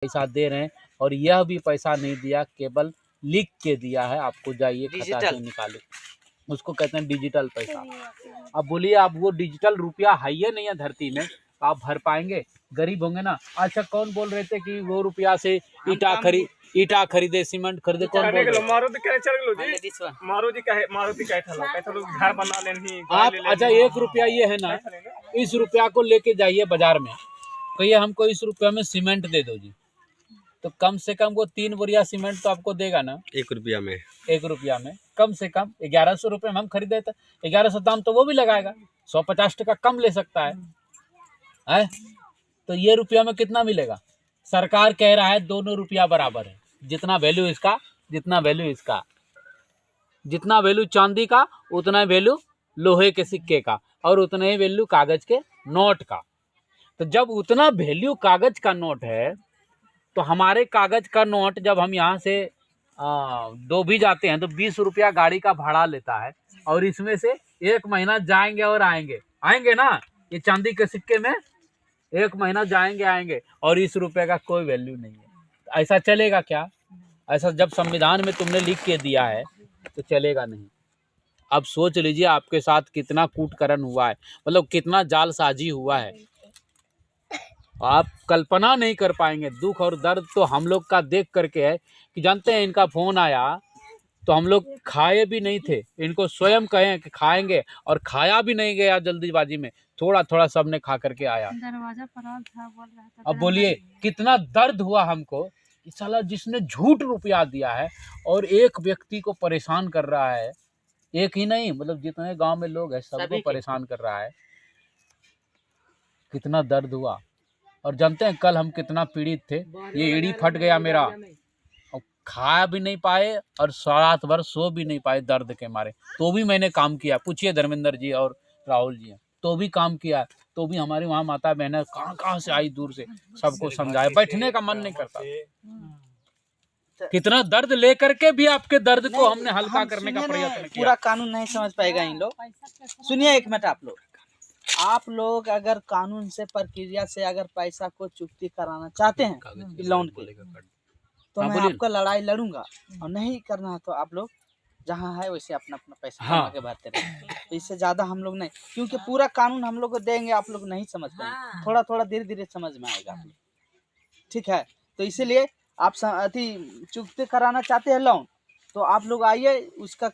पैसा दे रहे हैं और यह भी पैसा नहीं दिया, केवल लिख के दिया है आपको जाइए खाता से निकाले, उसको कहते हैं डिजिटल पैसा। अब बोलिए आप वो डिजिटल रुपया है ही नहीं है धरती में, आप भर पाएंगे? गरीब होंगे ना। अच्छा कौन बोल रहे थे कि वो रुपया से ईटा खरीदे, सीमेंट खरीदे, कौन बोल रहे? आप अच्छा 1 रुपया ये है ना, इस रुपया को लेके जाइए बाजार में, कहिए हमको इस रुपया में सीमेंट दे दो जी, तो कम से कम वो 3 बोरिया सीमेंट तो आपको देगा ना 1 रुपया में। 1 रुपया में कम से कम 1100 रुपये में हम खरीदे थे, 1100 दाम तो वो भी लगाएगा, 150 टका कम ले सकता है? तो ये रुपया में कितना मिलेगा? सरकार कह रहा है दोनों रुपया बराबर है, जितना वैल्यू इसका जितना वैल्यू इसका, जितना वैल्यू चांदी का उतना वैल्यू लोहे के सिक्के का और उतना ही वैल्यू कागज के नोट का। तो जब उतना वैल्यू कागज का नोट है तो हमारे कागज का नोट जब हम यहाँ से दो भी जाते हैं तो 20 रुपया गाड़ी का भाड़ा लेता है, और इसमें से 1 महीना जाएंगे और आएंगे ना, ये चांदी के सिक्के में 1 महीना जाएंगे आएंगे और इस रुपये का कोई वैल्यू नहीं है। ऐसा चलेगा क्या? ऐसा जब संविधान में तुमने लिख के दिया है तो चलेगा नहीं। अब सोच लीजिए आपके साथ कितना कूटकरण हुआ है, मतलब कितना जालसाजी हुआ है, आप कल्पना नहीं कर पाएंगे। दुख और दर्द तो हम लोग का देख करके है कि जानते हैं, इनका फोन आया तो हम लोग खाए भी नहीं थे, इनको स्वयं कहें कि खाएंगे और खाया भी नहीं गया, जल्दीबाजी में थोड़ा थोड़ा सबने खा करके आया। दरवाजा पर था, बोल रहा था। अब बोलिए कितना दर्द हुआ हमको कि साला जिसने झूठ रुपया दिया है और एक व्यक्ति को परेशान कर रहा है, एक ही नहीं मतलब जितने गांव में लोग हैं सबको परेशान कर रहा है। कितना दर्द हुआ। और जानते हैं कल हम कितना पीड़ित थे, ये एड़ी फट गया मेरा, और खा भी नहीं पाए और रात भर सो भी नहीं पाए दर्द के मारे, तो भी मैंने काम किया। पूछिए धर्मेंद्र जी और राहुल जी, तो भी काम किया, तो भी हमारी वहाँ माता बहनें कहाँ से आई दूर से, सबको समझाए, बैठने का मन नहीं करता। कितना दर्द लेकर के भी आपके दर्द को हमने हल्का करने का प्रयत्न किया। पूरा कानून नहीं समझ पाएगा इन लोग। सुनिए एक मिनट, आप लोग अगर कानून से प्रक्रिया से अगर पैसा को चुकती कराना चाहते हैं लोन के, तो मैं आपका लड़ाई लड़ूंगा, और नहीं करना है तो आप लोग जहाँ है वैसे अपना अपना पैसा कमा के भरते रहे। तो इससे ज्यादा हम लोग नहीं, क्योंकि पूरा कानून हम लोग को देंगे, आप लोग नहीं समझ पाएंगे, थोड़ा थोड़ा धीरे धीरे समझ में आएगा आप लोग, ठीक है? तो इसीलिए आप चुकती कराना चाहते हैं लोन, तो आप लोग आइए, उसका